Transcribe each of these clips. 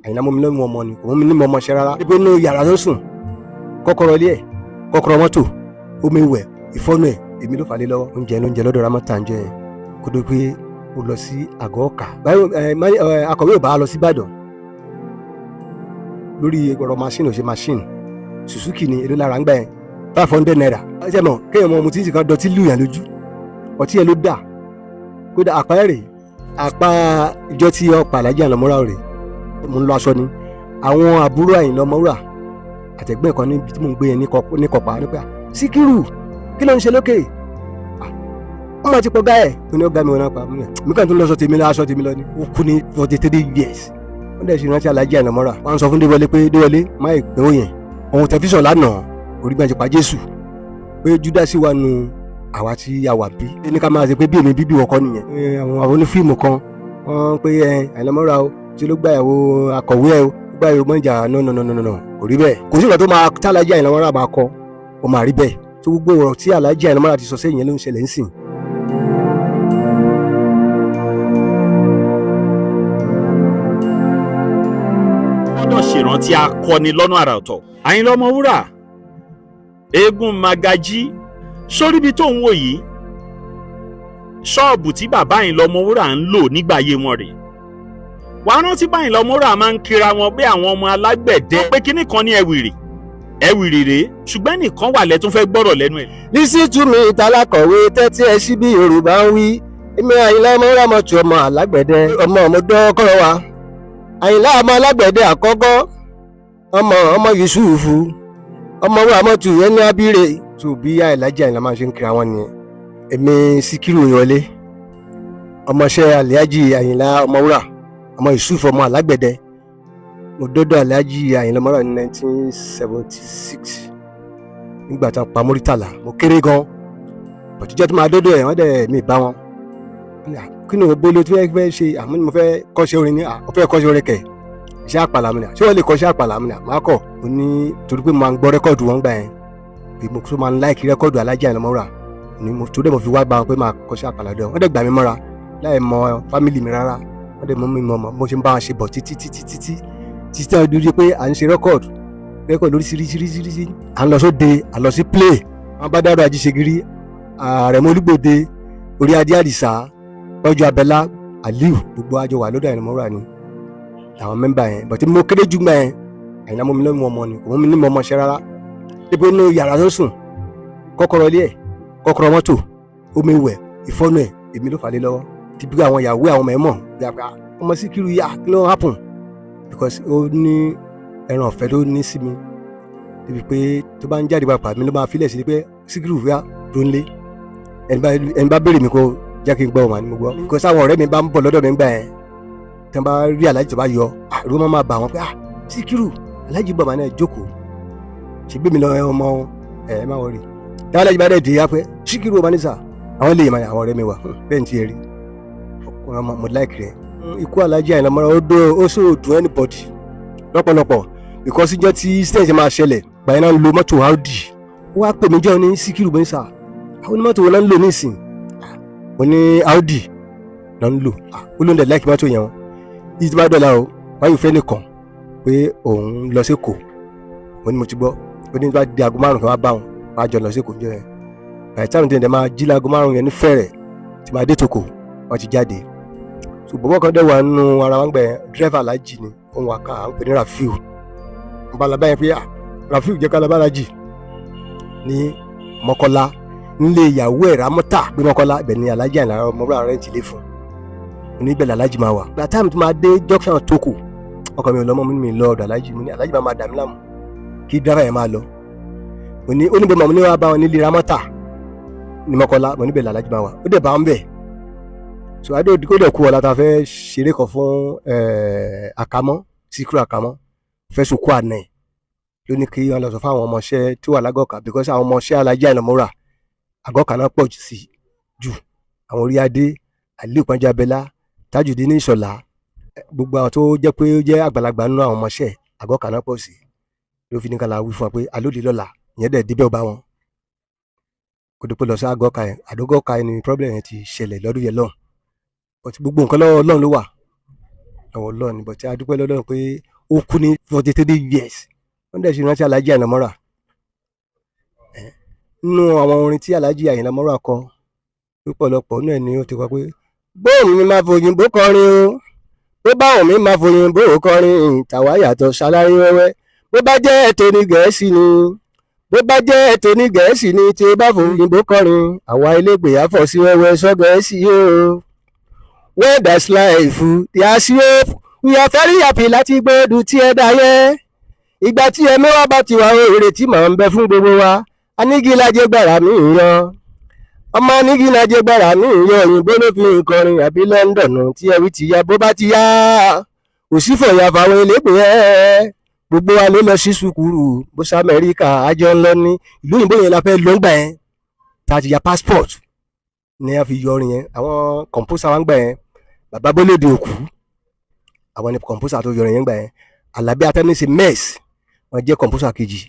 Àyìnlá mú mi lọ́mú ọmọ ni, òun mi ní mọ ọmọ ṣe rárá. Ibi inú yàrá tó sùn, kọ́kọ́rọ́ ilé ẹ̀, kọ́kọ́rọ́ mọ́tò, omi wẹ̀, ìfọ́nù ẹ̀, èmi ló fà lé lọ́wọ́. Oúnjẹ lọ́dọ̀ Ramọ́ta ń jẹ yẹn kó tó pé ó lọ sí àgọ́ ọ̀kà. Akọ̀wé ò bá lọ sí Ìbàdàn lórí ọ̀rọ̀ machine ò ṣe machine Suzuki ni èlò lára ń gbà yẹn 500 naira. Ṣé mọ̀ kéèyàn mọ ọmọ tí kan dọ̀tí lù yàn lójú, ọtí yẹn ló dà kódà àpá ẹ̀rẹ̀ àpá ìjọ tí ọ̀pá Alhaji Àyìnlá Ọmọwúrà rè mo ń lọ aṣọ ni. Àwọn àbúrò Àyìnlá Ọmọwúrà àtẹ̀gbẹ́ kan níbi tí mò ń gbé yẹn ní Kọ̀pá nípa Síkírù kí ló ń ṣe lókè, wọ́n máa ti pọ̀ gáà ẹ̀ tó ní ọ̀gá mi wọn náà pa mí kàn tó lọ aṣọ tèmi lọ ni ó kú ní 43 years. Wọ́n dẹ̀ ṣe rántí Alhaji Àyìnlá Ọmọwúrà. Wọ́n sọ fún Déwọlé pé Déwọlé má ìpín òyìn ohun tẹlifíṣàn lánàá orí bí wọ́n ti pa Jésù pé Júdásì wà nù àwa tí a wà bí. Ní ká máa ṣe pé bí èmi bíbí wọ̀kọ́ nìyẹn. Àwọn onífíìmù kan wọ́n pé Àyìnlá Ọmọwúrà o tí ló gbàyàwó akọ̀wé ẹ̀ o gbàyàwó mọ́jà no kò rí bẹ́ẹ̀. Kò sí ìgbà tó máa tí Alhaji Àyìnlá Ọmọwúrà máa kọ ó máa rí bẹ́ẹ̀. Tó gbogbo ọ̀rọ̀ tí Alhaji Àyìnlá Ọmọwúrà ti sọ sẹ́yìn yẹn ló ń ṣẹlẹ̀ ń sìn. Gbọ́dọ̀ ṣèrántí akọni lọ́nà àrà ọ̀tọ̀. Àyìnlá Ọmọwúrà eégún Magají sórí ibi tó ń wò yìí ṣọ́ọ̀bù tí bàbá Àyìnlá Ọmọwúrà ń lò nígbà ayé wọn rèé. Wàá rántí bá Àyìnlá Ọmọwúrà máa ń kíra wọn pé àwọn ọmọ alágbẹ̀dẹ pé kinní kan ní ẹ̀wìrì rèé ṣùgbọ́n nìkan wà lẹ́tún fẹ́ gbọ́rọ̀ lẹ́nu ẹ̀. Lísì tú mi ìtàlákọ̀wé tẹ́tí ẹ sí bí Yorùbá ń wí. Èmi Àyìnlá Ọmọwúrà mọ̀ tu ọmọ alágbẹ̀dẹ ọmọ ọmọdé wa. Àyìnlá ọmọ alágbẹ̀dẹ àkọ́kọ́ ọmọ Yusufu ọmọ wa mọ́tò yẹn ní abíire. Tó bí Alhaji Àyìnlá máa ṣe ń kiri àwọn nìyẹn. Èmi Síkírù Oyèwọlé ọmọọṣẹ́ Alhaji Àyìnlá Ọmọwúrà ọmọ Yusufu ọmọ alágbẹ̀dẹ. Mo dọ́dọ̀ Alhaji Àyìnlá Ọmọwúrà ní 1976 nígbà tí wọ́n pa Múrítàlá. Mo kéré gan bọ̀tíjọ́ tó máa dọ́dọ̀ ẹ̀ wọ́n dẹ̀ mi bá wọn. Kí ni òbó ló ti fẹ́ ṣe àmọ́ ni mo fẹ́ kọ́ṣẹ́ orin ní ó fẹ́ kọ́ṣẹ́ orin kẹ̀ iṣẹ́ àpàlà mi nà ṣé wọ́n lè kọ́ṣẹ́ àpàlà mi nà máa kọ̀ ó ní torí pé mo máa ń gbọ́ rẹ́kọ̀dù wọn gbà yẹn pé mo tó máa ń láìkí rẹ́kọ̀dù Alhaji Àyìnlá Ọmọwúrà ni mo tó dẹ̀ mo fi wá gba wọn pé máa kọ́ṣẹ́ àpàlà dẹ̀ wọ́n dẹ̀ gbà mí mọ́ra láì mọ fámìlì mi rárá wọ́n dẹ̀ mọ mi mọ mo ṣe ń bá wọn ṣe bọ̀ títí tí wọ́n dúró pé à ń ṣe rẹ́kọ̀dù lóríṣiríṣi à ń lọ sóde à lọ sí play wọn bá dárò Ajíṣegiri Àrẹ̀mọ Olúgbòde Orí Adé Àdìsá Ọjọ́ Abẹ́lá Aliu gbogbo àjọ wà lọ́dọ̀ Àyìnlá Ọmọwúrà ni àwọn mẹ́mbà yẹn bọ̀tí mo kéré jù gbà yẹn Àyìnlá mú mi lọ́mú ọmọ ni òun mi ní mọ ọmọ ṣe rárá. Ibi inú yàrá tó sùn, kọ́kọ́rọ́ ilé ẹ̀, kọ́kọ́rọ́ mọ́tò, omi wẹ̀, ìfọ́nù ẹ̀, èmi ló fà lé lọ́wọ́. Ti bí àwọn ìyàwó àwọn ọmọ ẹ̀ mọ̀ gbàgbà ọmọ Síkírù yá kí ló happen because ó ní ẹran ọ̀fẹ́ ló ní sí mi débi pé tó bá ń jáde papà mi ló máa filẹ̀ sí pé Síkírù yá tó ń lé ẹni bá béèrè mi kó jẹ́ kí n gbọ́ ọmọ ni mo gbọ́ because àwọn ọ̀rẹ́ mi bá ń bọ̀ lọ́dọ̀ mi gbà yẹn tí wọ́n bá rí Alhaji tó bá yọ àrùn máa bà wọ́n pé Síkírù Alhaji bọ̀ máa náà jókòó ṣe gbé mi lọ ọmọ ẹ má wọrí tí Alhaji bá dẹ̀ dé yá pé Síkírù ọmọ nísà àwọn lè máa àwọn ọ̀rẹ́ mi wà bẹ́ẹ̀ ní ti rí mo like rẹ̀. Ikú Alhaji Àyìnlá Ọmọwúrà ó sọ̀rọ̀ dùn anybody lọ́pọ̀lọpọ̀ because ìjọ tí stent máa ṣẹlẹ̀ gbàyẹn náà ń lo mọ́tò Audi ó wá pè mí jẹ́ ní Síkírù bọ́ nísà àwọn onímọ́tò wọn náà ń lò nísìn mo ní Audi náà ń lò ó ló ń dẹ̀ like mọ́tò yẹn wọn yìí tí bá dọ̀la o wáyé fẹ́ nìkan pé òun lọ sí Èkó mo ní mo ti gbọ́ ó ní bá di aago 5 kan wá bá wọn wá jọ lọ sí Èkó jọ yẹn by the time tí ẹ̀ máa jí láago 5 yẹn ní fẹ́rẹ̀ tí máa dé tòkò wọ́n ti jáde so bọ̀bọ̀ kan dẹ̀ wà nínú ara wọn gbẹ dírẹ́fà Alhaji ni òun wà ká à ń pè ní Rafiu ń bá labá yẹn pé Rafiu jẹ́ ká labá Alhaji ní Mọ́kọ́lá nílé ìyàwó ẹ̀ Ramọ́ta gbé Mọ́kọ́lá ibẹ̀ ni Alhaji Àyìnlá Ọmọwúrà rẹ̀ ti lé fún un níbẹ̀ Alhaji máa wà by the time tí máa dé junction Tòkò ọkọ mi ò lọ́mọ mi lọ ọ̀dọ̀ Alhaji mo ní Alhaji máa dà mí láàmú kí dírẹ́fà yẹn máa lọ mo ní oníbẹ̀ mọ̀ mo ní wàá bá wọn nílé Ramọ́ta ní Mọ́kọ́lá mo níbẹ̀ Alhaji máa wà ó dẹ̀ bá wọn bẹ̀ so adé kó dẹ̀ kú ọ̀la ta fẹ́ ṣeré kan fún Àkámọ́ Síkírù Àkámọ́ fẹ́ sùn kú àná ẹ̀ ló ní kí wọ́n lọ sọ fún àwọn ọmọọṣẹ́ tí wà lágọ̀ọ́kà because àwọn ọmọọṣẹ́ Alhaji Àyìnlá Ọmọwúrà àgọ́kà náà pọ̀ sí jù àwọn Orí Adé Aliu Pọ́njábẹ́lá Tajudeen Ìṣọ̀lá gbogbo àwọn tó jẹ́ pé ó jẹ́ àgbàlagbà nínú àwọn ọmọọṣẹ́ àgọ́kà náà pọ̀ sí ló fi ní ká la wí fún wa pé alóde lọ́la ìyẹn dẹ̀ débẹ̀ bá wọn kó tó pé lọ sí àgọ́kà yẹn àdógọ́kà yẹn ni problem yẹn ti ṣẹlẹ̀ lọ́dún yẹn lọ́hùn but gbogbo nǹkan lọ́wọ́ Ọlọ́run ló wà àwọn ọlọ́ọ̀ni bọ̀ tí a dúpẹ́ lọ́dọ̀ pé ó kú ní 43 years wọ́n dẹ̀ ṣe rántí Alhaji Àyìnlá Ọmọwúrà. Nínú àwọn orin tí Alhaji Àyìnlá Ọmọwúrà kọ púpọ̀lọpọ̀ náà ni ó ti kọ pé bóun mi máa fòyìnbó kọrin o bó bá òun mi máa fòyìnbó kọrin tàwa yàtọ̀ ṣalárí wẹ́wẹ́ bó bá jẹ́ ètò ní Gẹ̀ẹ́sì ni bó bá jẹ́ ètò ní Gẹ̀ẹ́sì ni tí ó bá fòyìnbó kọrin àwa elégbè àfọ̀ sí wẹ́wẹ́ sọ Gẹ̀ẹ́sì o. Where there's life there's hope we are very happy láti gbọ́dọ̀ tí ẹ dá yẹ ìgbà tí ẹ mẹ́wàá bá ti wà ìrètí máa ń bẹ fún gbogbo wa anígílájẹ gbàrà mí yan ọmọ anígílájẹ gbàrà mí yan òyìnbó ló fi nkọrin àbí London tí ẹ wí ti ya bó bá ti yá òsínfọ̀yà fáwọn elégbè ẹ gbogbo wa ló lọ sí sùkúrù bó sá Amẹ́ríkà àjọ ńlọ ní ìlú òyìnbó yẹn la fẹ́ lọ ń gbà yẹn tá a ti ya passport ní a fi yọ orin yẹn àwọn kọ̀ǹpósà wa ń gbà yẹn bàbá Bólódé Òkú àwọn ni kọ̀ǹpósà tó yọ orin yẹn gbà yẹn Àlàbí Atẹ́nísì mess wọ́n jẹ́ kọ̀ǹpósà kejì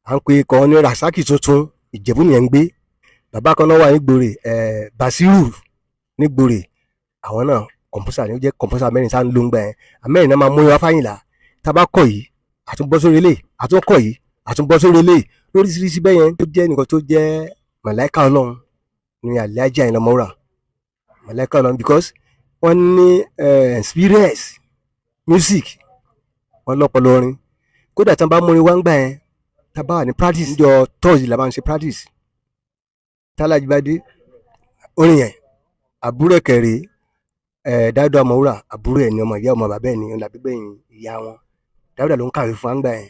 à ń pe kan ní Rasaki tuntun Ìjẹ̀bú nìyẹn ń gbé bàbá kan náà wà ní Gbòrè Basiru ní Gbòrè àwọn náà kọ̀ǹpósà ni ó jẹ́ kọ̀ǹpósà mẹ́rin sáà ń ló ń gbà yẹn àmẹ́rin náà máa mú Ifá Fáyìnlá tábà kọ̀ yìí àtúnbọ́ sórí ilé àtúnkọ̀ yìí àtúnbọ́ sórí ilé lóríṣiríṣi bẹ́ẹ̀ yẹn tó jẹ́ nǹkan tó jẹ́ màláìka Ọlọ́run ní Alhaji Àyìnlá Ọmọwúrà màláìka Ọlọ́run because wọ́n ní experience music wọ́n lọ́pọlọ orin kódà tí wọ́n bá múrin wá ń gbà yẹn tá a bá wà ní practice níjọ́ Thursday la máa ń ṣe practice tálájì bá dé orin yẹn àbúrò kẹrẹ Dáúdà Ọmọwúrà àbúrò ẹ̀ ní ọmọ ìyá ọmọ bàbá ẹ̀ ní ọ̀là gbígbẹ̀yìn ìyá wọn Dáúdà ló ń kàwé fún wa ń gbà yẹn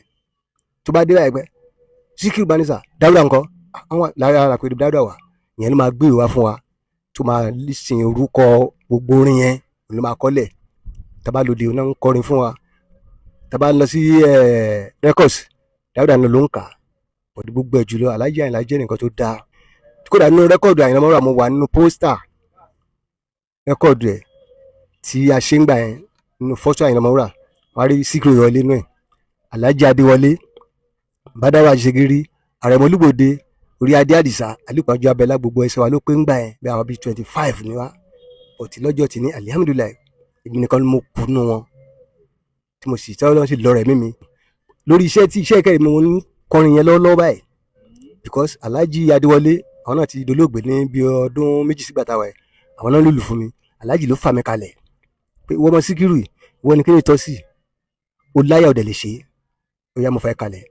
tó bá dé báyìí pẹ́ Síkírù Bánísà Dáúdà ńkọ́ àwọn lára pé Dáúdà wà ìyẹn ló máa gbé ìwà fún wa tó máa lísìn orúkọ gbogbo orin yẹn ló máa kọ́lẹ̀ tábà lòdì náà ń kọrin fún wa tábà lọ sí records Dáúdà náà ló ń kà ọdún gbogbo ẹ̀ jùlọ Alhaji Àyìnlá jẹ́ nǹkan tó dáa kódà nínú rẹ́kọ̀dù Àyìnlá Ọmọwúrà mo wà nínú pósítà rẹ́kọ̀dù ẹ̀ tí a ṣe ń gbà yẹn nínú fọ́tò Àyìnlá Ọmọwúrà wàá rí Síkírù wọlé nù ẹ̀ Alhaji Adéwọlé Bàdáwà Àṣegírí Àrẹ̀mọ Olúgbòde Orí Adé Àdìsá Àlùpàjọ Abẹ́lá gbogbo ẹsẹ̀ wa ló pé ń gbà yẹn bí àwọn bíi 25 ni wá ọtí lọ́jọ́ tí ní alihamudulilayi èmi nìkan mo kú nù wọn tí mo sì tẹ́wọ́ lọ́wọ́ sí lọ́rẹ̀ mímí lórí iṣẹ́ ìkẹrì mo ń kọrin yẹn lọ́wọ́ báyìí because Alhaji Adéwọlé àwọn náà ti dolóògbé ní bí ọdún méjì sígbà táwa ẹ̀ àwọn náà lùlù fún mi Alhaji ló fà mí kalẹ̀ pé ìwọ ọmọ Síkírù ìwọ ni kéde tọ́ sí ó láyà ọ̀dẹ̀ lè ṣe ó yá mo fẹ́ kalẹ̀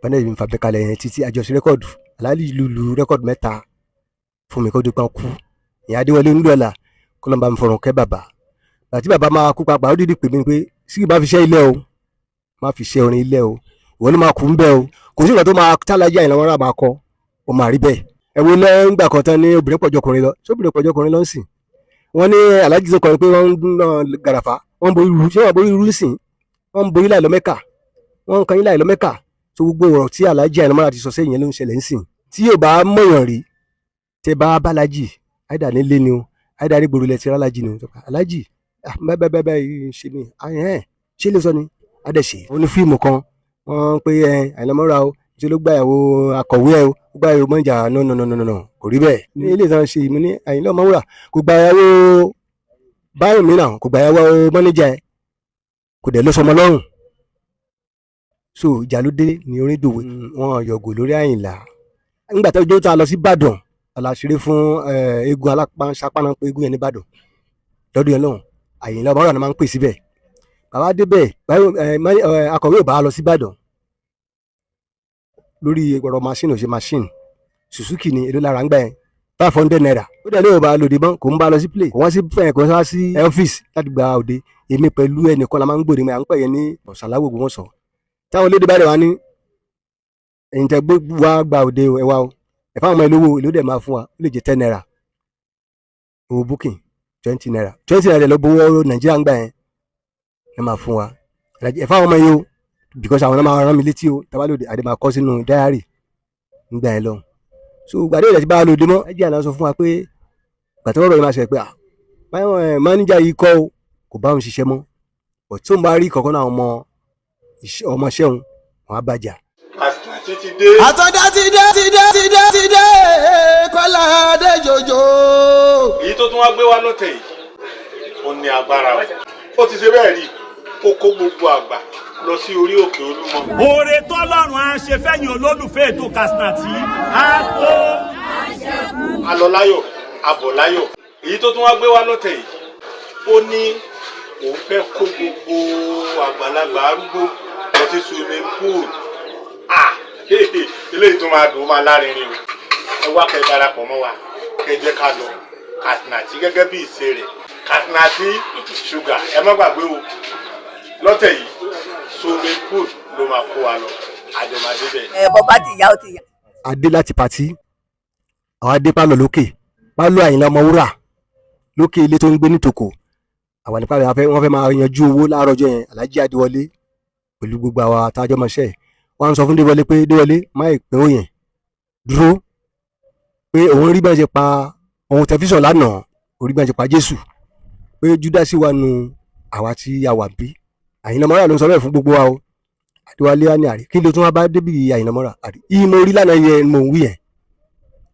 bẹ́ẹ̀ ni fà mí kalẹ̀ yẹn títí àjọṣe rẹ́kọ̀dù Alhaji lùlù rẹ́kọ̀dù 3 fún mi kó dúpẹ́ kú ìyá Adéwọlé ńlọ́ọ̀la kó lọ́n bá mi fọ̀rọ̀ kẹ́ bàbá àti bàbá máa kú papà ó dídì pè mí pé Síkírù bá fi ṣe ilé o má fi ṣe orin ilé o ìwọ ló máa kú ń bẹ́ o kò sí ìgbà tó máa tálàjì Àyìnlá Ọmọwúrà máa kọ ó máa rí bẹ́ẹ̀ ẹ wo lẹ́ngbà kan tán ní obìnrin pọ̀jọkùnrin lọ ṣé obìnrin pọ̀jọkùnrin lọ ń sìn wọ́n ní Alhaji tó kọrin pé wọ́n ń ná gàràfà wọ́n ń borí ru ṣé wọ́n borí ru sìn wọ́n ń borí láì lọ Mẹ́kà wọ́n ń kan yín láì lọ Mẹ́kà tó gbogbo ọ̀rọ̀ tí Alhaji Àyìnlá Ọmọwúrà ti sọ sẹ́yìn yẹn ló ń ṣẹlẹ̀ ń sìn tí yóò bá mọ̀yàn rí tẹ bá bálájì àìdá nílé ni o àìdá ní gbòòrò ilẹ̀ tí Alájì ni o Alhaji bẹ́ẹ̀ ṣe ni ṣé lè sọ ni adẹ̀ṣe ó ní fíìmù kan wọ́n pé Àyìnlá Ọmọwúrà o ṣe ló gbàyàwó akọ̀wé ẹ̀ o gbàyàwó mọ́jà no kò rí bẹ́ẹ̀ ní ilé ìtàn ṣe ìmú ní Àyìnlá Ọmọwúrà kò gbàyàwó báyìí mìíràn kò gbàyàwó mọ́níjà ẹ̀ kò dẹ̀ ló sọmọ lọ́rùn so ìjà ló dé ní orin dòwe wọn yọ̀gò lórí Àyìnlá nígbà tó jó tó a lọ sí Ìbàdàn aláṣẹrẹ fún eégún alápáńsápáná pé eégún yẹn ní Ìbàdàn lọ́dún yẹn lọ́hùn Àyìnlá Ọmọwúrà náà máa ń pè síbẹ̀ bàbá débẹ̀ akọ̀wé ò bá lọ sí Ìbàdàn lórí ọ̀rọ̀ machine ò ṣe machine Suzuki ni èlò lára ń gbà yẹn 500 naira ó dẹ̀ lé ò bá lòdì mọ́ kò ń bá lọ sí play kò wá sí ọ́fíìsì láti gba òde èmi pẹ̀lú ẹnìkan la máa ń gbòde à ń pẹ̀ yẹn ní ọ̀sánláwò gbogbo wọn sọ táwọn olóde bá dẹ̀ wá ní ẹ̀yìn tẹ gbé wá gba òde ẹ wá o ẹ fáwọn ọmọ ìlówó ìlú dẹ̀ máa fún wa ó lè jẹ́ 10 naira owó booking 20 naira 20 naira lọ gbowó Nàìjíríà ń gbà yẹn ẹ máa fún wa ẹ fáwọn ọmọ yìí o because àwọn náà máa rán mi létí o tábàlódé àdé máa kọ sínú dáyárì nígbà yẹn lọ so gbàdé ìrẹsì bá lòdì mọ́ ẹjẹ àná sọ fún wa pé gbàtọ́rọ̀ yìí máa ṣe pé báyọ̀ máníjà yìí kọ́ o kò bá òun ṣiṣẹ́ mọ́ ọ̀ tí ó ń bá rí kọ̀ọ̀kan náà ọmọọṣẹ́ òun wọn á bàjá. àtọ́dá ti dé Kọ́lá Adéjòjò. èyí tó tún wá gbé wá lọ́tẹ̀ yìí ó ní agbára o ó ti ṣe bẹ́ẹ̀ rí ó kó gbogbo àgbà lọ sí orí òkè Olúmọ. Oore tọ́lọ́run á ṣe fẹ́yìn olólùfẹ́ ètò Kaftanti á tó. A lọ láyọ̀ a bọ̀ láyọ̀. Èyí tó tún wá gbé wá lọ́tẹ̀ yìí ó ní òun fẹ́ kó gbogbo àgbàlagbà arúgbó lọ sí swimming pool. Eléyìí tó máa dùn ó máa lárinrin o. Ẹ wá kẹ́ darapọ̀ mọ́ wa kẹ́ jẹ́ ká lọ Kaftanti gẹ́gẹ́ bí ìṣe rẹ̀. Kaftanti sugar ẹ má gbàgbé o lọ́tẹ̀ yìí swimming pool ló máa kó wa lọ àjọmọdé bẹ́ẹ̀. bọ́ bá ti yá ó ti yá. adé láti pàtí àwọn adé pálọ̀ lókè pálọ̀ Àyìnlá Ọmọwúrà lókè ilé tó ń gbé nítòkò àwọn nípa rẹ̀ wọ́n fẹ́ máa yanjú owó láàárọ̀ ọjọ́ yẹn Alhaji Adéwọlé pẹ̀lú gbogbo àwọn àtàjọ́ mọ̀ṣẹ́ wọ́n ń sọ fún Déwọlé pé Déwọlé má ìpín ó yẹn dúró pé òun rí bẹ́ẹ̀ ṣe pa ohun tẹlifíṣàn lánàá orí bẹ́ẹ̀ ṣe pa Jésù pé Júdásì wà nù àwa tí a wà bí Àyìnlá Ọmọwúrà ló ń sọ bẹ́ẹ̀ fún gbogbo wa o Adéwálé á ní àrí kí ló tún wá bá débi Àyìnlá Ọmọwúrà àrí ìmọ̀ orí lánàá yẹn mò ń wí yẹn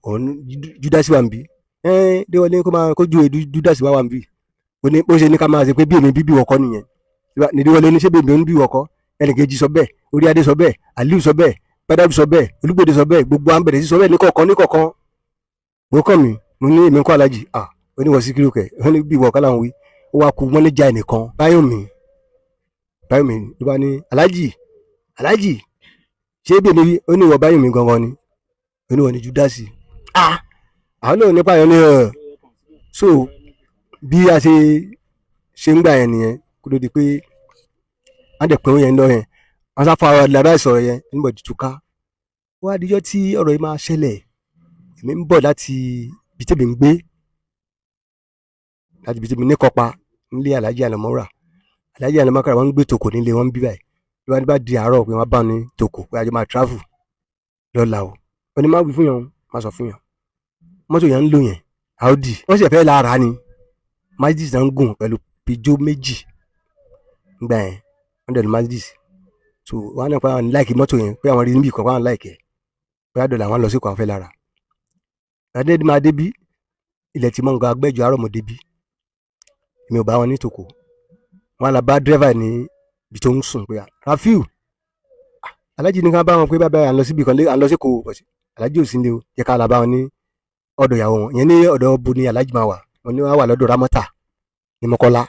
òun Júdásì wà ń bí Déwọlé kó ju Júdásì wà ń bí ó ṣe ní ká máa ṣe pé bí èmi bíbí wọkọ nìyẹn ní Déwọlé ní ṣé bèbè ń bí wọkọ ẹnìkejì sọ bẹ́ẹ̀ Orí Adé sọ bẹ́ẹ̀ Aliu sọ bẹ́ẹ̀ Bádàrú sọ bẹ́ẹ̀ Olúgbòde sọ bẹ́ẹ̀ gbogbo àǹbẹ̀rẹ̀ sí sọ bẹ́ẹ̀ níkọ̀ọ̀kan gbókàn mi mo ní èmi ń kọ́ Alájì oníwọ̀ Síkírù kẹ̀ wọ́n ní bí ìwọ̀ kálá ń wí ó wá kú wọ́n lè ja ẹnìkan Báyọ̀mí ló bá ní Alájì ṣé bèbè oníwọ̀ Báyọ̀mí gangan ni oníwọ̀ ní Júdásì àwọn náà nípa yẹn ní so bí a ṣe ń gbà yẹn nìyẹn kó ló di pé wọ́n dẹ̀ pé ó yẹn lọ yẹn wọ́n sá fún àwọn ìlànà ìsọ̀rọ̀ yẹn nígbà tuka wọ́n á dijọ́ tí ọ̀rọ̀ yìí máa ṣẹlẹ̀ èmi ń bọ̀ láti ibi tèmi ń gbé láti ibi tèmi ní Kọ́pa nílé Alhaji Ọmọwúrà Alhaji Ọmọwúrà wọ́n ń gbé tòkò nílé wọn bí báyìí ló wá ní bá di àárọ̀ pé wọ́n bá ní tòkò pé àjọ máa travel lọ́la o wọ́n ní má wí fún yàn má sọ fún yàn mọ́tò yẹn ń lò yẹn Audi wọ́n sì fẹ́ lára ni Mercedes náà ń gùn pẹ̀lú Peugeot méjì nígbà yẹn wọ́n dẹ̀ ní Mercedes so wọ́n á ní pa àwọn láìkì mọ́tò yẹn pé àwọn rí níbi kan àwọn láìkì ẹ̀ pé àdọ̀là àwọn lọ sí ìkọ̀ àwọn fẹ́ lára adé máa débí ilẹ̀ tí mọ̀ nǹkan agbẹ́jọ́ àárọ̀ mọ̀ débí èmi ò bá wọn ní tòkò wọn á la bá dírẹ́fà ní ibi tó ń sùn pé Rafiu Alhaji ní ká bá wọn pé bàbá à ń lọ síbi kan à ń lọ sí kò Alhaji ò sí ní o jẹ́ ká la bá wọn ní ọ̀dọ̀ ìyàwó wọn ìyẹn ní ọ̀dọ̀ bu ni Alhaji máa wà wọn ní wọn wà lọ́dọ̀ Ramọ́tà ní Mọ́kọ́lá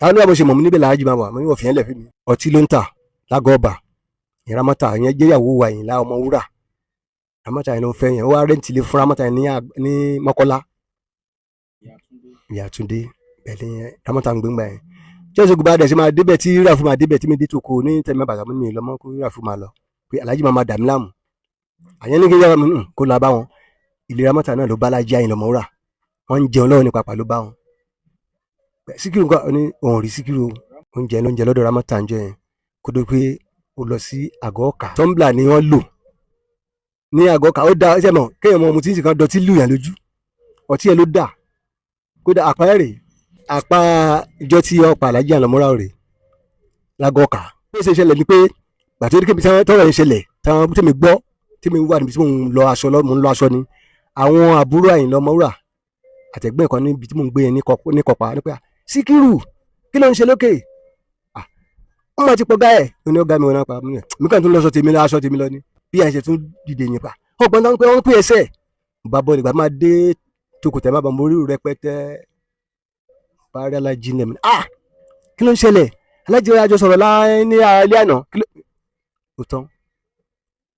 àwọn oníwà bó ṣe mọ̀ mí níbẹ̀ Alhaji máa wà mo ní wọ́n fi yẹn lẹ̀ fún mi ọtí ló ń tà lágọ̀ọ́ ọba ìyẹn Ramọ́tà ìyẹn jẹ́ ìyàwó wa Àyìnlá Ọmọwúrà Ramọ́tà yẹn ló ń fẹ́ yẹn ó wá rẹ́ǹtì lé fún Ramọ́tà yẹn ní Mọ́kọ́lá Ìyàtúndé bẹ́ẹ̀ ni Ramọ́tà ń gbégbá yẹn jẹ́sọ̀ gbogbo adẹ̀ sí máa débẹ̀ tí Rafu máa débẹ̀ tí mi dé tòkó ní tẹ̀mẹ́ bàtà mi lọ́mọ́ kó Rafu máa lọ pé Alhaji máa dàmí láàmú àyẹn ní kí yára mi kó lọ bá wọn ilé Ramọ́tà náà ló bá Alhaji Àyìnlá Ọmọwúrà wọ́n ń jẹun lọ́wọ́ ní papà ló bá wọn Síkírù nǹkan ní òun rí Síkírù oúnjẹ lóúnjẹ lọ́dọ̀ Ramọ́tà ń jẹ yẹn kó dó pé ó lọ sí àgọ́ ọ̀kà tọ́ḿbìlà ni wọ́n lò ní àgọ́ ọ̀kà ó dá ẹsẹ̀ mọ̀ kéèyàn mọ ọmọ tí ń sì kan dọtí lù yàn lójú ọtí ẹ ló dà kódà àpá ẹ̀rẹ̀ àpá ìjọ tí ọ̀pá Alhaji Ọmọwúrà rè lágọ́ ọ̀kà bí ó ṣe ṣẹlẹ̀ ni pé gbàtí ó dé kébi tọ́rọ̀ yẹn ṣẹlẹ̀ táwọn tèmi gbọ́ tèmi wà níbi tí mò ń lọ aṣọ ni àwọn àbúrò Àyìnlá Ọmọwúrà àtẹ̀gbẹ́ kan níbi tí mò ń gbé yẹn ní Kọ́pá nípa Síkírù kí ló ń ṣe lókè wọ́n máa ti pọ̀ gáyẹ̀ ní ọ̀gá mi wọn náà pa mí kàn tún lọ aṣọ tèmi lọ ni bí àìṣe tún dìde yẹn pa ọgbọ́n tó ń pẹ́ wọ́n pè ẹsẹ̀ bá bọ́ọ̀lù ìgbà máa dé tokòtẹ́ má bàa mo rí rẹpẹtẹ bá rí Alhaji nẹ̀mí kí ló ń ṣẹlẹ̀ Alhaji àjọ sọ̀rọ̀ ní alẹ́ àná kó tán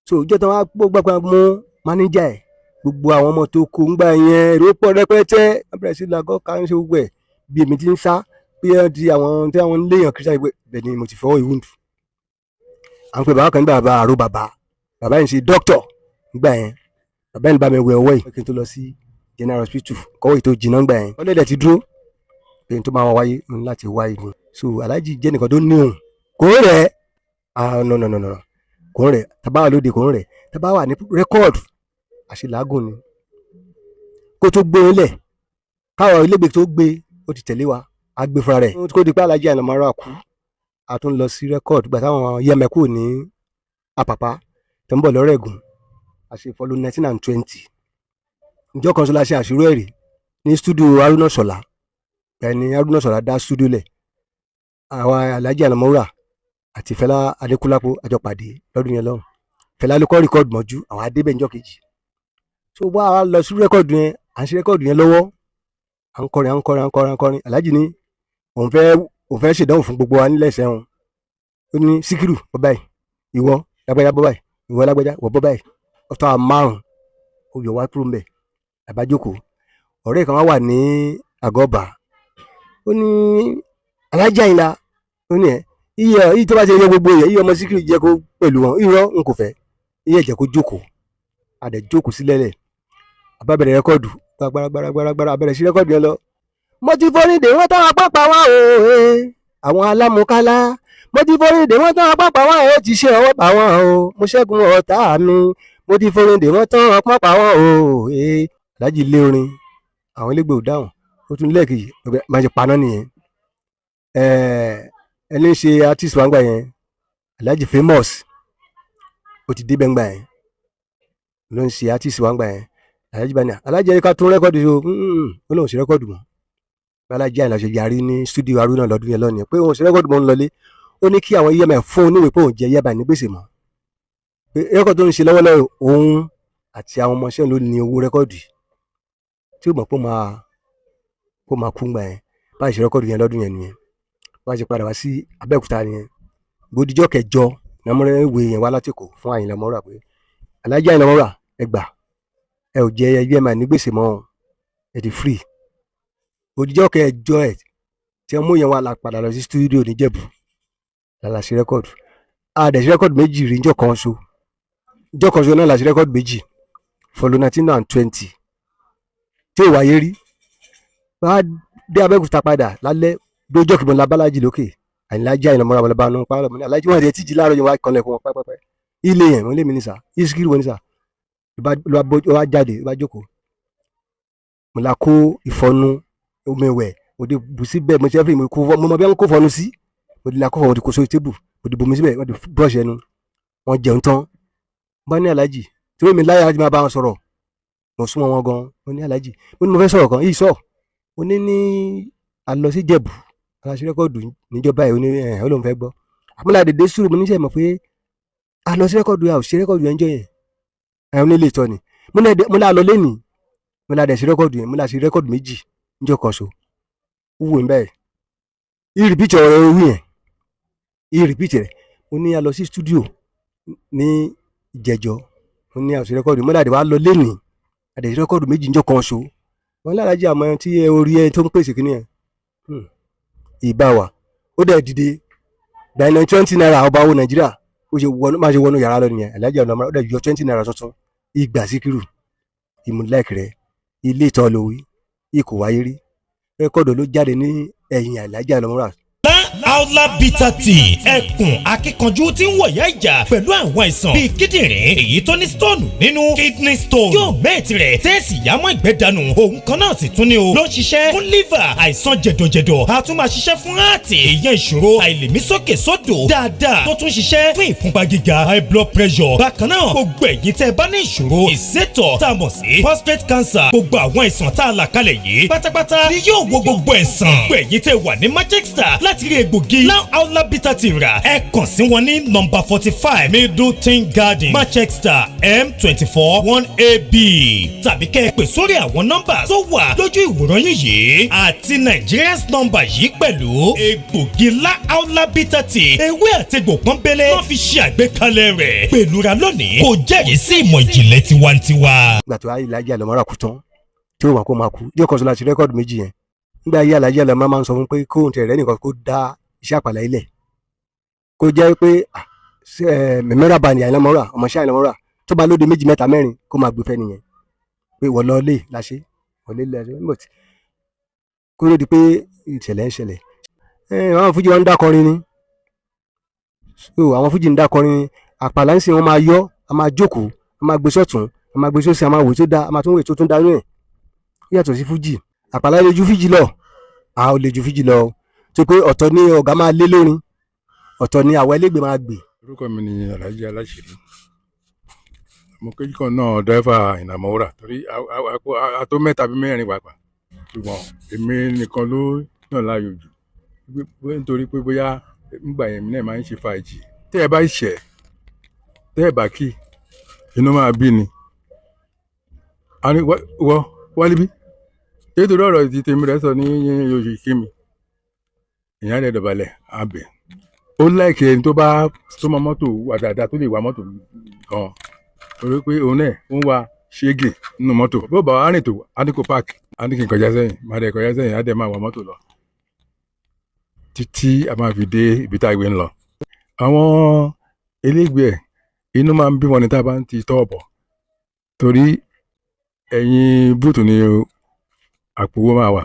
so ìjọ tán wá gbọ́gbà mú mánéjà ẹ̀ gbogbo àwọn ọmọ tó kó ń gbà yẹn èrò pọ̀ rẹpẹtẹ abẹ́rẹ́ sí làgọ́ ká ń ṣe gbogbo ẹ̀ bí èmi ti ń sá bí ẹ di àwọn tí àwọn léèyàn kí sáyé bẹ́ẹ̀ ni mo ti fọwọ́ ìwúndù à ń pè bàbá kan ní bàbá àrò bàbá yẹn ṣe dókítọ̀ nígbà yẹn bàbá yẹn bá mi wẹ ọwọ́ yìí kí n tó lọ sí general hospital kọ́wọ́ yìí tó jìnnà nígbà yẹn wọ́n lẹ́dẹ̀ ti dúró pé n tó máa wáyé n láti wáyé ni so Alhaji jẹ́ nìkan tó ní òun kò ń rẹ̀ no kò ń rẹ̀ tábà wà lóde kò ń rẹ̀ tábà wà ní rẹ́kọ́ọ̀dù àṣelàágùn ni kó tó gbé e lẹ̀ káwọn ilégbè tó gbé ó ti tẹ̀lé wa á gbé fúnra rẹ̀ kó di pé Alhaji Ọmọwúrà kú a tún lọ sí rẹ́kọ́ọ̀dù gbà táwọn yẹmẹ̀kù ní Àpàpá tó ń bọ̀ lọ́rẹ̀gùn àṣefọ́lú 1920 ìjọ kan ṣọlá ṣe àṣírò ẹ̀rí ní stúdíò Haruna Ṣọlá ẹni Haruna Ṣọlá dá stúdíò lẹ̀ àwọn Alhaji Àyìnlá Ọmọwúrà àti Fẹlá Adékúnlápó àjọ pàdé lọ́dún yẹn lọ́hùn. Fẹlá ló kọ́ rẹ́kọ́ọ̀dù mọ́jú àwọn adébẹ̀ níjọ́ kejì. tó wá lọ sí rẹ́kọ́ọ̀dù yẹn à ń ṣe rẹ́kọ́ọ̀dù yẹn lọ́wọ́ à ń kọrin. Alhaji ní òun fẹ́ ṣèdánwò fún gbogbo wa nílẹ̀ ẹ̀sẹ̀ wọn. ó ní Síkírù bọ́ báyìí, ìwọ lágbájá bọ́ báyìí, ìwọ lágbájá wọ́ bọ́ báyìí. ọ̀tọ̀ àmárùn ó yọ wá kúrò ńbẹ̀ àbájókòó. ọ̀rẹ́ kan wá wà ní àgọ́ ọba, ó ní Alhaji Àyìnlá, ó ní iye tó bá ṣe yẹ gbogbo yẹ iye ọmọ Síkírù jẹ́ kó pẹ̀lú wọn, irọ́ n kò fẹ́, iye ẹ̀jẹ̀ kó jókòó. a dẹ̀ jókòó sílẹ̀ àbá bẹ̀rẹ̀ rẹ́kọ́ọ̀dù gbàgbàràgbàràgbàrà bẹ̀rẹ̀ sí rẹ́kọ́ọ̀dù yẹn lọ. mo ti forí dè wọ́n tán apápá wọn o àwọn alámúkálá, mo ti forí dè wọ́n tán apápá wọn o ti ṣe ọwọ́ pa wọn o, mo ṣẹ́gun ọ̀tá mi, mo ti forí dè wọ́n tán apápá wọn o. Alhaji lé orin, àwọn elégbè ò dáhùn, ó tún lẹ́ẹ̀kejì máa ṣe paná nìyẹn. ẹni ń ṣe artist wa ń gbà yẹn Alhaji Famous ó ti débẹ̀ ń gbà yẹn ló ń ṣe artist wa ń gbà yẹn. Alhaji bá ní Alhaji ẹni ká tún rẹ́kọ́ọ̀dù o, ó lóun ṣe rẹ́kọ́ọ̀dù mọ́. Alhaji Àyìnlá ṣe yarí ní stúdíò Haruna lọ́dún yẹn lọ́nìí pé òun ṣe rẹ́kọ́ọ̀dù mọ́ ń lọlé. ó ní kí àwọn EMI fún oníwèé pé òun jẹ yẹ́bà ní gbèsè mọ́, pé rẹ́kọ́ọ̀dù tó ń ṣe lọ́wọ́lọ́wọ́ òun àti àwọn ọmọọṣẹ́ ló ní owó rẹ́kọ́ọ̀dù tí ó mọ̀ pé ó máa kú gbà yẹn. báyìí ṣe rẹ́kọ́ọ̀dù yẹn lọ́dún yẹn nìyẹn. bá a ṣe padà wá sí Abẹ́òkúta nìyẹn. gbòdìjọ́ kẹjọ nàmúrẹ́ ìwé yẹn wá látìkò fún Àyìnlá Ọmọwúrà pé Alhaji Àyìnlá Ọmọwúrà ẹ gbà, ẹ ò jẹ EMI ní gbèsè mọ́ ẹ ti free. gbòdìjọ́ kẹjọ ẹ tí ọmọ yẹn wá la padà lọ sí stúdíò níjẹ̀bú la ṣe rẹ́kọ́ọ̀dù. a dẹ̀ ṣe rẹ́kọ́ọ̀dù méjì rí níjọ́ kan ṣo náà la ṣe rẹ́kọ́ọ̀dù méjì fọlọ́ 1920 tí ò wáyé rí. wá dé Abẹ́òkúta padà lálẹ́ dójọ́ kìbọn la Bálájì lókè. Alhaji Àyìnlá Ọmọwúrà wọlé bá wọn pa lọ́mọ ní Alhaji wọn rẹ̀ tíjì láàárọ̀ yẹn wá kanlẹ̀ fún wọn pẹ́pẹ́pẹ́. ilé yẹn wọn lé mi ní sà Síkírù wọn ní sà ló wá jáde ló bá jókòó. mo la kó ìfọnu omi wẹ̀ mo di bù síbẹ̀ mo ṣe é fún mi mo mọ bí wọ́n kó fọnu sí, mo di la kó fọnu mo di kó sórí tébù mo di bomi síbẹ̀ wọ́n di brush ẹnu wọ́n jẹun tán. bá ní Alhaji tí wọ́n mi láyà láti máa bá wọn sọ̀rọ̀ mo súnmọ́ wọn gan. mo ní Alhaji mo ní mo fẹ́ sọ̀rọ̀ kan yìí sọ mo ní àlọ́ sí Jẹ̀bú aláṣẹ rẹ́kọ́ọ̀dù níjọba ẹ̀ ó lóun fẹ́ gbọ́. àmúlà dèdè sùúrù mo níṣẹ́ mọ̀ pé àlọ́ sí rẹ́kọ́ọ̀dù yà ò ṣe rẹ́kọ́ọ̀dù yẹn jọ yẹn ẹ̀ onílé ìtọ́ ni mo ní àlọ́ lẹ́nìí mo ní àdẹ̀sí rẹ́kọ́ọ̀dù yẹn mo ní àṣẹ rẹ́kọ́ọ̀dù méjì níjọ́ kan so wúwo ń bẹ́ẹ̀ ìrìpìtì ọ̀rọ̀ ewu yẹn ìrìpìtì rẹ̀ mo ní àlọ́ sí stúdíò ní ìjẹ̀jọ́ mo ní àṣẹ rẹ́kọ́ọ̀dù mo ní àdẹ̀wà lọ lẹ́nìí àdẹ̀sí rẹ́kọ́ọ̀dù méjì níjọ́ kan so wọn ní Alhaji àmọ́ tí orí ẹ tó ń pèsè kí ni yẹn ìbá wa ó dẹ̀ dìde gbàyìn 20 naira ọba owó Nàìjíríà ó ṣe máa ṣe wọnú yàrá lọ nìyẹn. Alhaji Àyìnlá Ọmọwúrà ó dẹ̀ yọ 20 naira tuntun ìgbà Síkírù ìmúlẹ̀kì rẹ̀ ilé ìtọ́ lówí ikò wáyé rí rẹ́kọ́ọ̀dù ló jáde ní ẹ̀yìn Alhaji Àyìnlá Ọmọwúrà. Aula bitter tea ẹkùn akíkanjú tí ń wọ̀yá ìjà pẹ̀lú àwọn àìsàn bíi kíndìnrín èyí tó ní stone nínú kidney stone yóò mẹ́ẹ̀tì rẹ̀ tẹ́ẹ̀sì yámọ́ ìgbẹ́ dànù òun kan náà sì tún ní o ló ń ṣiṣẹ́ fún liver àìsàn jẹ̀dọ̀jẹ̀dọ̀ a tún máa ṣiṣẹ́ fún heart èèyàn ìṣòro àìlèmí sókè sódò dáadáa tó tún ṣiṣẹ́ fún ìfúnpá gíga high blood pressure bákan náà gbogbo ẹ̀yin tẹ́ bá ní ìṣòro ìsétọ̀ tá a mọ̀ sí prostate cancer gbogbo àwọn àìsàn tá a là kalẹ̀ yìí pátápátá ni yóò wo gbogbo ẹ̀sán gbogbo ẹ̀yin tẹ́ wà ní Manchester láti rí egbògi Now Aula bitter tea rà ẹ kàn sí wọn ní nọ́mbà 45 Middleton Garden Manchester M24 1AB tàbí kẹ́ ẹ pè sórí àwọn nọ́mbà tó wà lójú ìwòran yìí àti Nigerians nọ́mbà yìí pẹ̀lú egbògi La Aula bitter tea ewé àtegbò pọ́nbélé wọ́n fi ṣe àgbékalẹ̀ rẹ̀ pẹ̀lúra lónìí kò jẹ́rìí sí ìmọ̀ ìjìnlẹ̀ tiwantiwa. ìgbà tó ayé Alhaji Àyìnlá Ọmọwúrà kú tán tí ó wà kó máa kú díẹ̀ kan sọ láti rẹ́kọ́ọ̀dù méjì yẹn nígbà ayé Alhaji Àyìnlá Ọmọwúrà máa ń sọ fún pé kóhùn tẹ̀ rẹ́ nìkan kó dá iṣẹ́ àpàlà ilẹ̀ kó jẹ́ pé mẹ́mẹ́rà bá ní Àyìnlá Ọmọwúrà ọmọọṣẹ́ Àyìnlá Ọmọwúrà tó bá lóde méjì mẹ́ta mẹ́rin kó máa gbé fẹ́ nìyẹn pé wọ́n lọ lé láṣẹ wọlé láṣẹ mọ̀tì kó ló di pé ìṣẹ̀lẹ̀ ń ṣẹlẹ̀. àwọn fújì wọn ń dákọrin ni àwọn fújì ń dákọrin ni àpàlà ń sìn wọn máa yọ a máa jókòó a máa gbé sọ́tún a máa gbé sósì a máa wò tó dá a máa tún wò tó tún dánú ẹ̀ yàtọ̀ sí fújì àpàlà lè ju fújì lọ ò lè ju fújì lọ tó pé ọ̀tọ̀ ni ọ̀gá máa lé lórin ọ̀tọ̀ ni àwọn ẹlẹ́gbẹ̀ẹ́ máa gbé. orúkọ mi ni Alhaji Aláṣírí mo kéjì kan náà dẹ́fà Àyìnlá Ọmọwúrà torí a tó mẹ́ta bí mẹ́rin pàápàá ṣùgbọ́n èmi nìkan ló yàn láàyò jù nítorí pé bóyá nígbà yẹn mi náà máa ń ṣe fàájì tẹ́ ẹ bá ṣẹ̀ tẹ́ ẹ bá kí inú máa bí ni àní wálé bí nítorí ọ̀rọ̀ ti tèmi rẹ̀ sọ ní oṣù kí mi ìyá rẹ̀ dọ̀bálẹ̀ àbẹ̀ ó láìkè ẹni tó mọ mọ́tò wà dáadáa tó lè wa mọ́tò gan torí pé òun náà ń wa ṣéègì nínú mọ́tò bó bá wà rìn tó á ní kó páàkì á ní kí n kọjá sẹ́yìn má dẹ̀ kọjá sẹ́yìn á dẹ̀ máa wa mọ́tò lọ títí a máa fi dé ibi tá a gbé ń lọ. àwọn elégbèé inú máa ń bí wọn ní tá a bá ń ti tọ́ ọ̀bọ̀ torí ẹ̀yìn búùtù ni àpò owó máa wà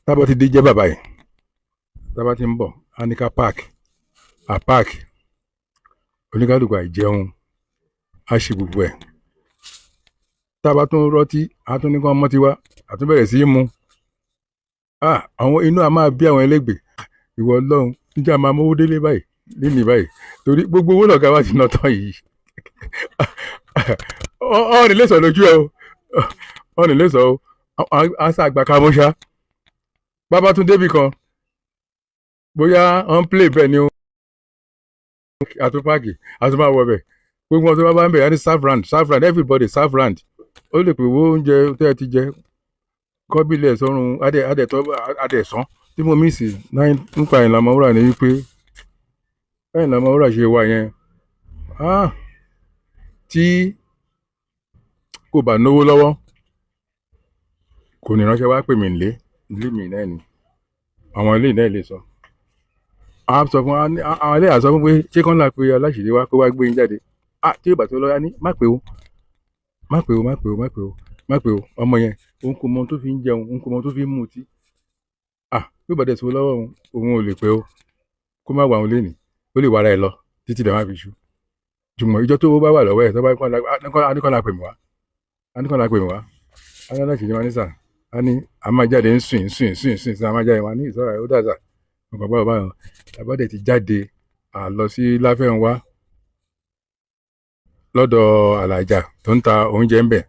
tá a bá ti dé jẹ́ bàbá yìí tá a bá ti ń bọ̀ á ní ká páàkì àpáàkì oníkálùkù àìjẹun á ṣe gbogbo ẹ̀ tá a bá tún rọtí á tún ní kán mọ́tí wá á tún bẹ̀rẹ̀ sí í mu àwọn inú a máa bí àwọn ẹlẹ́gbẹ̀ẹ́ ìwọ ọlọ́run níjà máa mówó délé báyìí lénìí báyìí torí gbogbo owó lọ̀gá wa ti ná tán yìí ọ̀rìn lè sọ lójú ẹ o ọ̀rìn lè sọ o àṣà àgbà kamọ́ṣá bàbá tún débì kan bóyá on play bẹ́ẹ̀ ni o àtúpáàkì àtúmáwọ̀ bẹ̀ gbogbo wọn tó bá ń bẹ̀ yá ní saffron everybody saffron ó lè pè wó oúnjẹ tẹ́ ẹ ti jẹ kọ́bílẹ̀ sọ́run adẹ̀sán tí mo mí sí nípa Àyìnlá Ọmọwúrà ni wípé Àyìnlá Ọmọwúrà ṣe wà yẹn tí kò bá náwó lọ́wọ́ kò ní ránṣẹ́ wá pè mí ilé mi náà ni àwọn ilé náà lè sọ àwọn sọ fún àwọn ilé àsọ fún pé ṣé kán là pé aláṣìírí wa kó wá gbé yín jáde tí yóò bá tó lọ́yà ní má pè ó ọmọ yẹn òun kò mọ tó fi ń jẹun òun kò mọ tó fi ń mutí yóò bá dẹ̀ sọ lọ́wọ́ òun ò lè pè ó kó má wà òun lé ní ó lè wàrà ẹ lọ títí dẹ̀ má fi ṣú jùmọ̀ ìjọ tó bá wà lọ́wọ́ ẹ̀ tó bá aníkànlá pè mí wá aláṣìírí wa ní sà á ní a máa jáde ń sùn a máa jáde wá ní ìsọ̀rọ̀ ó dàgbà nǹkan báwo báyọ̀ àbádẹ́ ti jáde lọ sí Láfẹnwá lọ́dọ̀ alájà tó ń ta oúnjẹ ń bẹ̀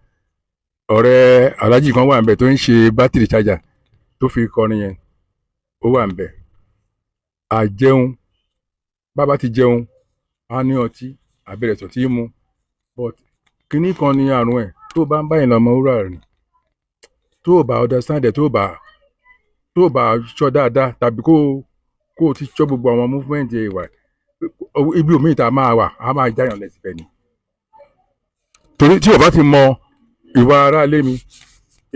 ọ̀rẹ́ alájì kan wà ń bẹ̀ tó ń ṣe bátìrì chájà tó fi kọrin yẹn ó wà ń bẹ̀ àjẹun bàbá ti jẹun á ní ọtí àbẹ̀rẹ̀ tó ti mú but kínní kan ní àrùn ẹ̀ tó bá ń bá Àyìnlá Ọmọwúrà rìn tó bá understand ẹ̀ tó bá ṣọ́ dáadáa tàbí kó o ti ṣọ́ gbogbo àwọn movement ìwà ibi òmíì tá a máa wà á máa jáyàn lẹ́sìn fẹ́ ni. torí tí o bá ti mọ ìwà aráalé mi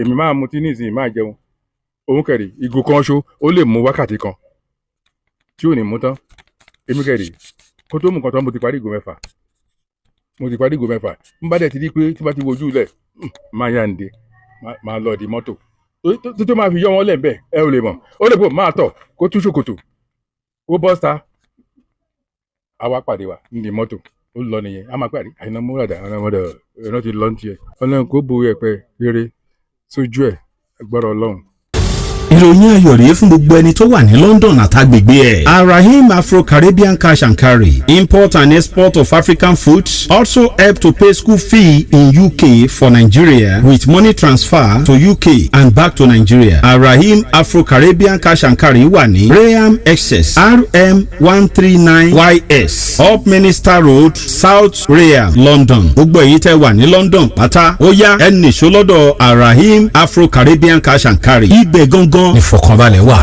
èmi máa mutí ní ìsìn máa jẹun òun kẹ̀rì ìgò kan ṣó ó lè mú wákàtí kan tí ò ní mú tán èmi kẹ̀rì kó tó mú nǹkan tán mo ti parí ìgò mẹ́fà n bá dẹ̀ ti di pé tí bá ti wojú lẹ̀ máa yá ǹde máa lọ di mọ́tò tó máa fi yọ wọn lẹ́ẹ̀bẹ̀ ẹ ò lè mọ̀ ó lè bò máa tọ̀ kó tú ṣòkòtò ó bọ́ sa àwa pàdé wa nídìí mọ́tò ó lọ nìyẹn a máa pàdé Àyìnlá Ọmọwúrà àwọn ọmọdé ẹ̀rọ ti lọ́n tiẹ̀ ọlọ́run kó bu ẹ̀pẹ́ rere sójú ẹ̀ gbọ́dọ̀ ọlọ́run. ìròyìn ayọ̀ rèé fún gbogbo ẹni tó wà ní London àtàgbègbè ẹ̀. Arahim Afro-Caribbean Cash and Carry, import and export of African foods, also help to pay school fee in UK for Nigeria with money transfer to UK and back to Nigeria. Arahim Afro-Caribbean Cash and Carry wà ní Graham Excess RM 139YS Up Minister Road, South Graham, London. Gbogbo èyí tẹ́ wà ní London pátá ó yá ẹ nìṣó lọ́dọ̀ Arahim Afro-Caribbean Cash and Carry. Ibẹ̀ gangan ní ìfọ̀kànbalẹ̀ wà.